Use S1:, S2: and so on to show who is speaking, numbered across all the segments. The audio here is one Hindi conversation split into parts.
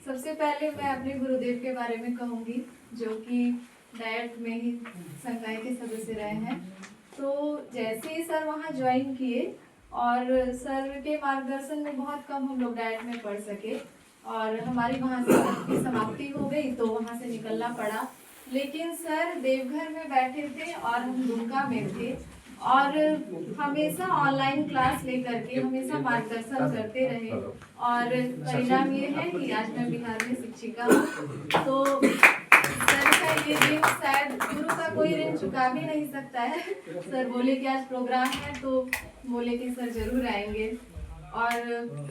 S1: सबसे पहले मैं अपने गुरुदेव के बारे में कहूँगी, जो कि डायट में ही संकाय के सदस्य रहे हैं। तो जैसे ही सर वहाँ ज्वाइन किए और सर के मार्गदर्शन में बहुत कम हम लोग डायट में पढ़ सके और हमारी वहाँ से की समाप्ति हो गई, तो वहाँ से निकलना पड़ा। लेकिन सर देवघर में बैठे थे और हम दुमका में थे और हमेशा ऑनलाइन क्लास लेकर के हमेशा मार्गदर्शन करते रहे और परिणाम ये है कि आज मैं बिहार में शिक्षिका हूँ। तो सर का ये ऋण शायद गुरु का कोई ऋण चुका भी नहीं सकता है। सर बोले कि आज प्रोग्राम है, तो बोले कि सर जरूर आएंगे। और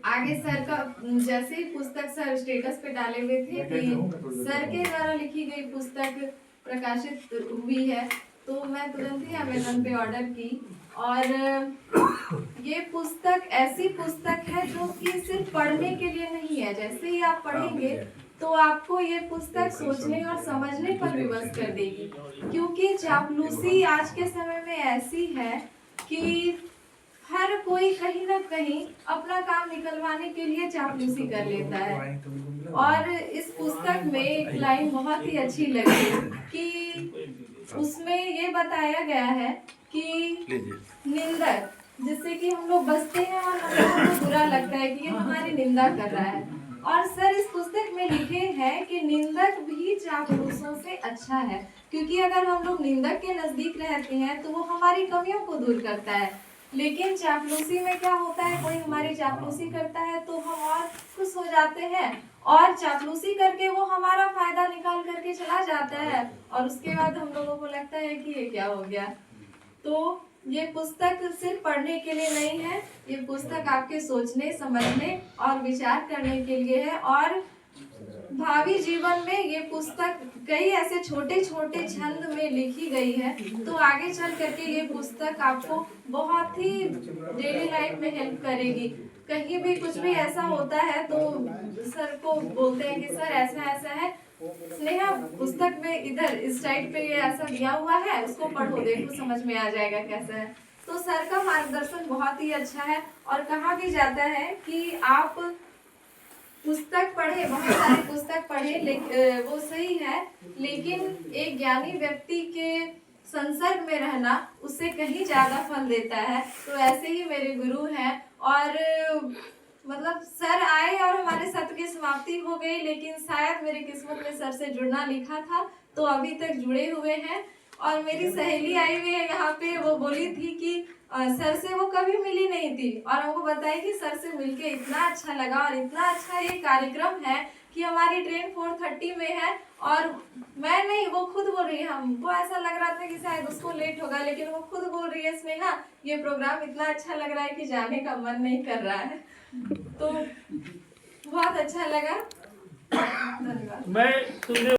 S1: आगे सर का जैसे ही पुस्तक सर स्टेटस पे डाले हुए थे कि सर के द्वारा लिखी गई पुस्तक प्रकाशित हुई है, तो मैं तुरंत ही अमेज़न पे ऑर्डर की। और ये पुस्तक ऐसी पुस्तक है जो कि सिर्फ पढ़ने के लिए नहीं है। जैसे ही आप पढ़ेंगे तो आपको ये पुस्तक सोचने और समझने पर विवश कर देगी, क्योंकि चापलूसी आज के समय में ऐसी है कि हर कोई कहीं ना कहीं अपना काम निकलवाने के लिए चापलूसी कर लेता है। और इस पुस्तक में एक लाइन बहुत ही अच्छी लगी कि उसमें ये बताया गया है कि निंदक, जिससे कि हम लोग बसते हैं और हमको बुरा लगता है कि ये हमारी निंदा कर रहा है। और सर इस पुस्तक में लिखे हैं कि निंदक भी चापलूसों से अच्छा है, क्योंकि अगर हम लोग निंदक के नजदीक रहते हैं तो वो हमारी कमियों को दूर करता है। लेकिन चापलूसी में क्या होता है, कोई हमारी चापलूसी करता है तो हम और खुश हो जाते हैं और चापलूसी करके वो हमारा फायदा निकाल करके चला जाता है और उसके बाद हम लोगों को लगता है कि ये क्या हो गया। तो ये पुस्तक सिर्फ पढ़ने के लिए नहीं है, ये पुस्तक आपके सोचने, समझने और विचार करने के लिए है। और भावी जीवन में ये पुस्तक कई ऐसे छोटे छोटे छंद में लिखी गई है, तो आगे चल करके ये पुस्तक आपको बहुत ही डेली लाइफ में हेल्प करेगी। कहीं भी कुछ भी ऐसा होता है तो सर को बोलते हैं कि सर ऐसा ऐसा है, स्नेहा पुस्तक में इधर इस साइड पे ये ऐसा दिया हुआ है, उसको पढ़ो, देखो समझ में आ जाएगा कैसा है। तो सर का मार्गदर्शन बहुत ही अच्छा है। और कहा भी जाता है कि आप पुस्तक पढ़े, बहुत सारी पुस्तक पढ़े, वो सही है, लेकिन एक ज्ञानी व्यक्ति के संसर्ग में रहना उससे कहीं ज्यादा फल देता है। तो ऐसे ही मेरे गुरु हैं और मतलब सर आए और हमारे सत्र की समाप्ति हो गई, लेकिन शायद मेरी किस्मत में सर से जुड़ना लिखा था, तो अभी तक जुड़े हुए हैं। और मेरी सहेली आई हुई है यहाँ पे, वो बोली थी कि सर से वो कभी मिली नहीं थी और हमको बताई कि सर से मिलके इतना अच्छा लगा और इतना अच्छा ये कार्यक्रम है कि हमारी ट्रेन 4:30 में है। और मैं नहीं, वो खुद बोल रही है, हमको ऐसा लग रहा था कि शायद उसको लेट होगा, लेकिन वो खुद बोल रही है स्नेहा ये प्रोग्राम इतना अच्छा लग रहा है कि जाने का मन नहीं कर रहा है। तो बहुत अच्छा लगा, धन्यवाद।